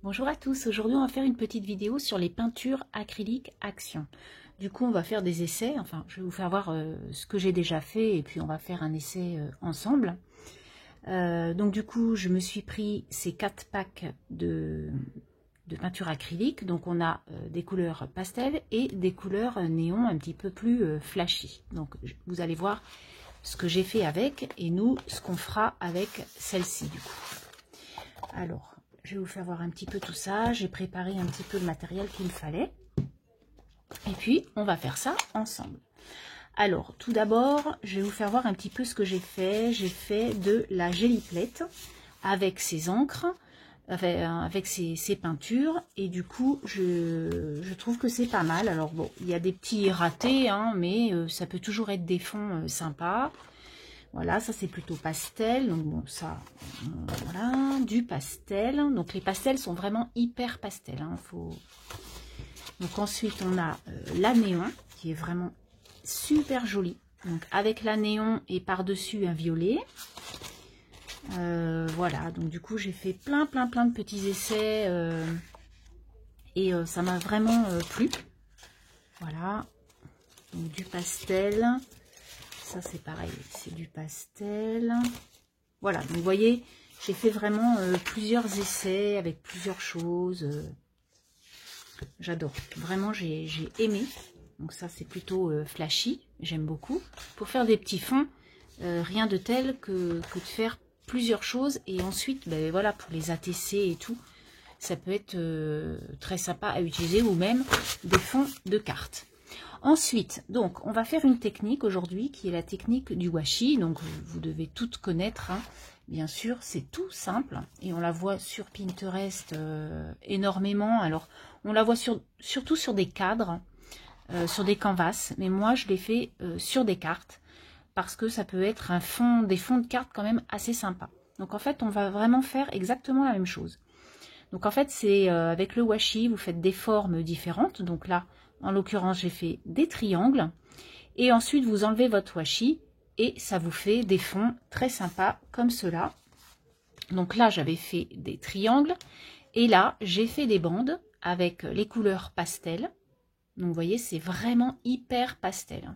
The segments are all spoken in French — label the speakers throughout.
Speaker 1: Bonjour à tous, aujourd'hui on va faire une petite vidéo sur les peintures acryliques Action. Du coup on va faire des essais, enfin je vais vous faire voir ce que j'ai déjà fait et puis on va faire un essai ensemble. Donc du coup je me suis pris ces 4 packs de peinture acrylique, donc on a des couleurs pastel et des couleurs néon un petit peu plus flashy. Donc vous allez voir ce que j'ai fait avec et nous ce qu'on fera avec celle-ci du coup. Alors je vais vous faire voir un petit peu tout ça. J'ai préparé un petit peu le matériel qu'il me fallait. Et puis, on va faire ça ensemble. Alors, tout d'abord, je vais vous faire voir un petit peu ce que j'ai fait. J'ai fait de la Gelliplate avec ses encres, avec ses peintures. Et du coup, je trouve que c'est pas mal. Alors bon, il y a des petits ratés, hein, mais ça peut toujours être des fonds sympas. Voilà, ça c'est plutôt pastel, donc bon ça, voilà, du pastel. Donc les pastels sont vraiment hyper pastels, hein, Donc ensuite on a la néon, qui est vraiment super jolie. Donc avec la néon et par-dessus un violet. Voilà, donc du coup j'ai fait plein de petits essais et ça m'a vraiment plu. Voilà, donc du pastel. Ça c'est pareil, c'est du pastel. Voilà, donc vous voyez, j'ai fait vraiment plusieurs essais avec plusieurs choses. J'adore, vraiment j'ai aimé. Donc ça c'est plutôt flashy, j'aime beaucoup. Pour faire des petits fonds, rien de tel que de faire plusieurs choses. Et ensuite, ben, voilà, pour les ATC et tout, ça peut être très sympa à utiliser, ou même des fonds de cartes. Ensuite, donc, on va faire une technique aujourd'hui qui est la technique du washi. Donc, vous devez toutes connaître, hein. Bien sûr, c'est tout simple. Et on la voit sur Pinterest énormément. Alors, on la voit surtout sur des cadres, sur des canvas. Mais moi, je l'ai fait sur des cartes parce que ça peut être des fonds de cartes quand même assez sympas. Donc, en fait, on va vraiment faire exactement la même chose. Donc, en fait, c'est avec le washi, vous faites des formes différentes. Donc là, en l'occurrence, j'ai fait des triangles. Et ensuite, vous enlevez votre washi et ça vous fait des fonds très sympas comme cela. Donc là, j'avais fait des triangles. Et là, j'ai fait des bandes avec les couleurs pastel. Donc, vous voyez, c'est vraiment hyper pastel.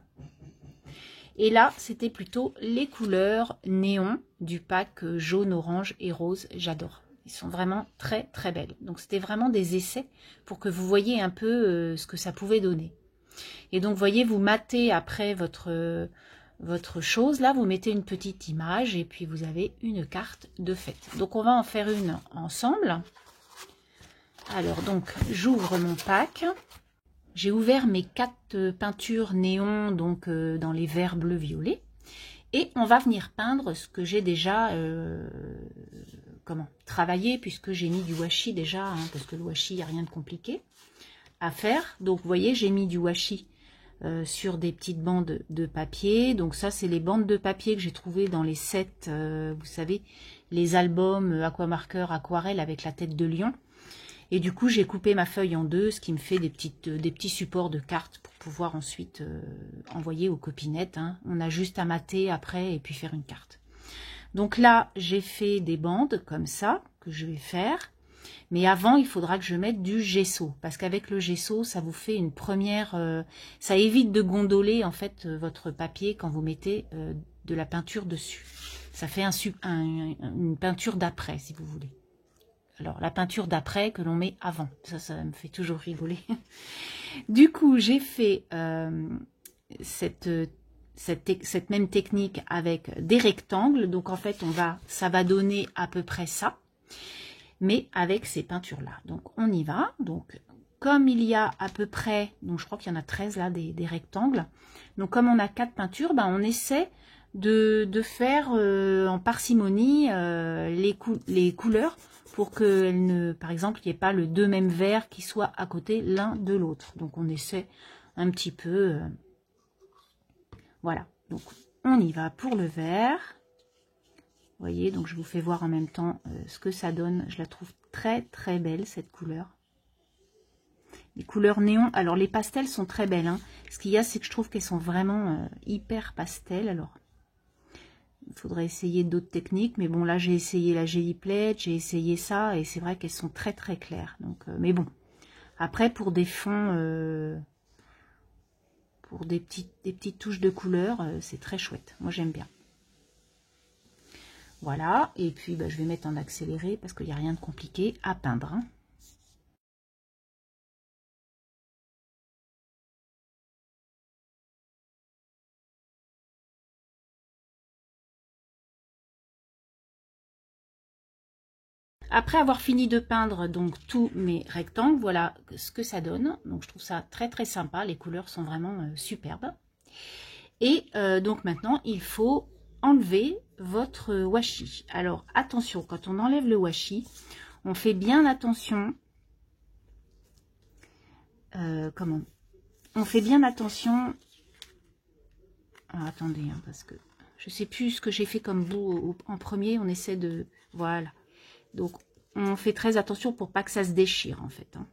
Speaker 1: Et là, c'était plutôt les couleurs néon du pack jaune, orange et rose. J'adore. Ils sont vraiment très belles. Donc c'était vraiment des essais pour que vous voyez un peu ce que ça pouvait donner. Et donc vous voyez, vous matez après votre chose là, vous mettez une petite image et puis vous avez une carte de fête. Donc on va en faire une ensemble. Alors donc j'ouvre mon pack. J'ai ouvert mes 4 peintures néon donc dans les verts bleu violet. Et on va venir peindre ce que j'ai déjà travaillé, puisque j'ai mis du washi déjà, hein, parce que le washi, il n'y a rien de compliqué à faire. Donc vous voyez, j'ai mis du washi sur des petites bandes de papier. Donc ça, c'est les bandes de papier que j'ai trouvées dans les sets, vous savez, les albums aquamarqueur, aquarelle avec la tête de lion. Et du coup, j'ai coupé ma feuille en deux, ce qui me fait des petits supports de cartes pour pouvoir ensuite envoyer aux copinettes, hein. On a juste à mater après et puis faire une carte. Donc là, j'ai fait des bandes comme ça, que je vais faire. Mais avant, il faudra que je mette du gesso. Parce qu'avec le gesso, ça vous fait une première... ça évite de gondoler en fait votre papier quand vous mettez de la peinture dessus. Ça fait une peinture d'après, si vous voulez. Alors, la peinture d'après que l'on met avant. Ça me fait toujours rigoler. Du coup, j'ai fait cette même technique avec des rectangles. Donc, en fait, ça va donner à peu près ça. Mais avec ces peintures-là. Donc, on y va. Donc, comme il y a à peu près... Donc, je crois qu'il y en a 13 là, des rectangles. Donc, comme on a 4 peintures, ben, on essaie de faire en parcimonie les couleurs pour que, par exemple, il n'y ait pas le 2 mêmes verts qui soient à côté l'un de l'autre. Donc, on essaie un petit peu... voilà. Donc, on y va pour le vert. Vous voyez, donc je vous fais voir en même temps ce que ça donne. Je la trouve très belle, cette couleur. Les couleurs néon. Alors, les pastels sont très belles, hein. Ce qu'il y a, c'est que je trouve qu'elles sont vraiment hyper pastel. Alors, il faudrait essayer d'autres techniques, mais bon, là, j'ai essayé la Gelly Plate, j'ai essayé ça, et c'est vrai qu'elles sont très très claires. Donc, mais bon, après, pour des fonds, pour des petites touches de couleur, c'est très chouette. Moi, j'aime bien. Voilà, et puis bah, je vais mettre en accéléré, parce qu'il n'y a rien de compliqué à peindre, hein. Après avoir fini de peindre donc tous mes rectangles, voilà ce que ça donne. Donc je trouve ça très très sympa, les couleurs sont vraiment superbes. Et donc maintenant il faut enlever votre washi. Alors attention, quand on enlève le washi, on fait bien attention. Comment? On fait bien attention. Alors, attendez, hein, parce que je sais plus ce que j'ai fait comme bout en premier. On essaie de, voilà. Donc on fait très attention pour pas que ça se déchire en fait, hein.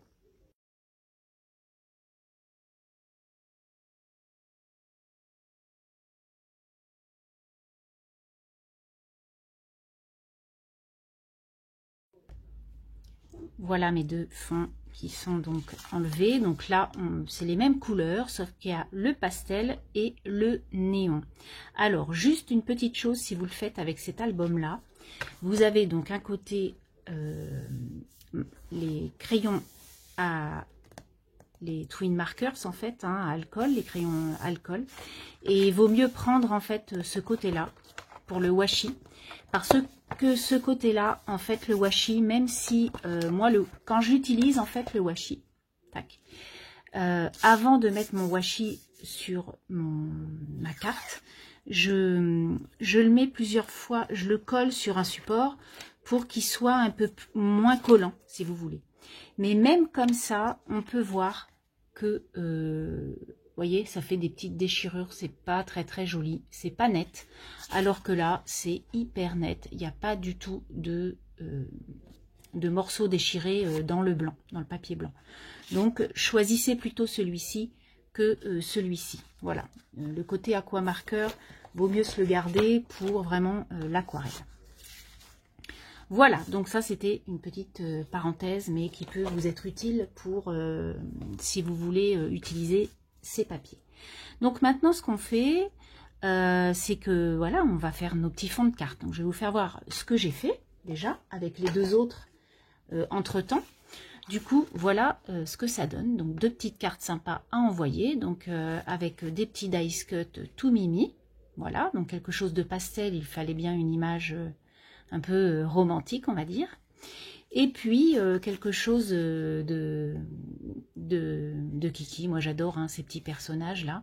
Speaker 1: Voilà mes deux fonds qui sont donc enlevés. Donc là, c'est les mêmes couleurs, sauf qu'il y a le pastel et le néon. Alors, juste une petite chose, si vous le faites avec cet album-là, vous avez donc un côté les crayons à les twin markers en fait, hein, à alcool, les crayons alcool. Et il vaut mieux prendre en fait ce côté-là pour le washi, parce que ce côté-là, en fait, le washi, même si moi, quand j'utilise en fait le washi, tac, avant de mettre mon washi sur ma carte, je le mets plusieurs fois, je le colle sur un support pour qu'il soit un peu moins collant, si vous voulez. Mais même comme ça, on peut voir que, vous voyez, ça fait des petites déchirures, c'est pas très très joli, c'est pas net. Alors que là, c'est hyper net, il n'y a pas du tout de morceaux déchirés dans le blanc, dans le papier blanc. Donc, choisissez plutôt celui-ci que celui-ci. Voilà, le côté aqua marqueur, vaut mieux se le garder pour vraiment l'aquarelle. Voilà, donc ça c'était une petite parenthèse, mais qui peut vous être utile pour si vous voulez utiliser ces papiers. Donc maintenant ce qu'on fait, c'est que voilà, on va faire nos petits fonds de cartes. Donc je vais vous faire voir ce que j'ai fait déjà avec les deux autres entre-temps. Du coup, voilà ce que ça donne. Donc deux petites cartes sympas à envoyer, donc avec des petits dice cut tout mimi. Voilà, donc quelque chose de pastel, il fallait bien une image un peu romantique, on va dire. Et puis, quelque chose de Kiki. Moi, j'adore hein, ces petits personnages-là.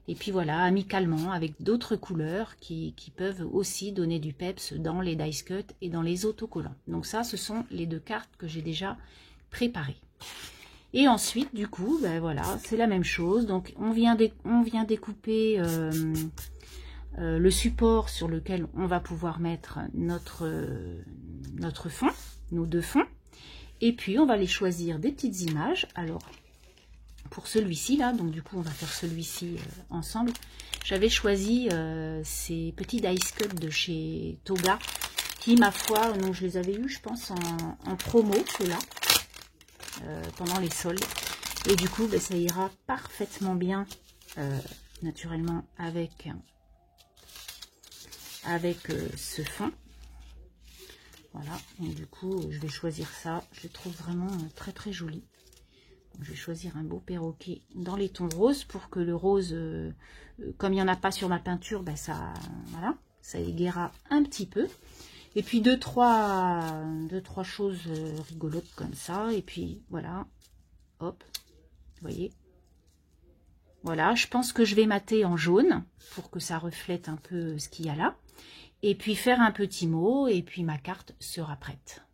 Speaker 1: Et puis voilà, amicalement, avec d'autres couleurs qui peuvent aussi donner du peps dans les dice cut et dans les autocollants. Donc ça, ce sont les deux cartes que j'ai déjà préparées. Et ensuite, du coup, ben voilà, c'est la même chose. Donc, on vient découper le support sur lequel on va pouvoir mettre notre fond, nos deux fonds. Et puis, on va les choisir des petites images. Alors, pour celui-ci, là, donc du coup, on va faire celui-ci ensemble. J'avais choisi ces petits dice cut de chez Toga, qui, ma foi, donc je les avais eus, je pense, en promo, ceux-là, pendant les soldes. Et du coup, ben, ça ira parfaitement bien, naturellement, avec ce fond. Voilà, donc du coup je vais choisir ça, je le trouve vraiment très très joli. Donc, je vais choisir un beau perroquet dans les tons roses pour que le rose, comme il n'y en a pas sur ma peinture, ben ça, voilà, ça égaiera un petit peu. Et puis deux trois choses rigolotes comme ça, et puis voilà, hop, vous voyez. Voilà, je pense que je vais mater en jaune pour que ça reflète un peu ce qu'il y a là. Et puis faire un petit mot, et puis ma carte sera prête.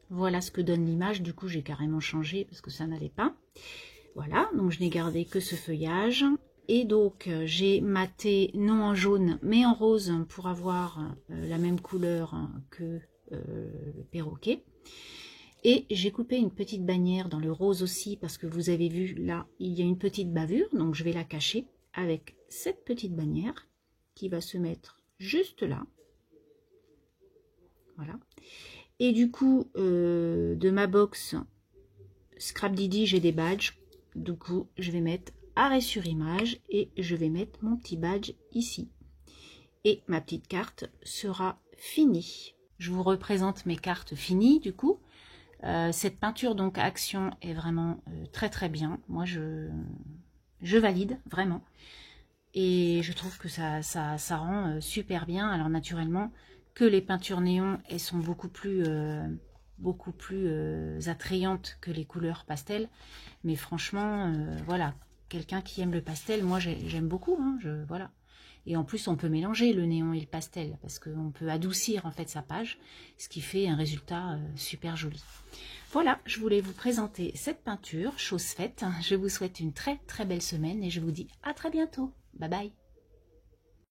Speaker 1: Voilà ce que donne l'image. Du coup, j'ai carrément changé parce que ça n'allait pas. Voilà, donc je n'ai gardé que ce feuillage. Et donc, j'ai maté non en jaune, mais en rose pour avoir la même couleur que le perroquet. Et j'ai coupé une petite bannière dans le rose aussi parce que vous avez vu, là, il y a une petite bavure. Donc, je vais la cacher avec cette petite bannière. qui va se mettre juste là. Voilà. Et du coup, de ma box Scrap Didi, j'ai des badges. Du coup, je vais mettre arrêt sur image et je vais mettre mon petit badge ici. Et ma petite carte sera finie. Je vous représente mes cartes finies du coup. Cette peinture donc Action est vraiment très très bien. Moi je valide vraiment. Et je trouve que ça rend super bien. Alors naturellement que les peintures néon, elles sont beaucoup plus attrayantes que les couleurs pastel. Mais franchement, voilà, quelqu'un qui aime le pastel, moi j'aime beaucoup. Hein, voilà. Et en plus, on peut mélanger le néon et le pastel parce qu'on peut adoucir en fait sa page, ce qui fait un résultat super joli. Voilà, je voulais vous présenter cette peinture, chose faite. Je vous souhaite une très très belle semaine et je vous dis à très bientôt. Bye bye.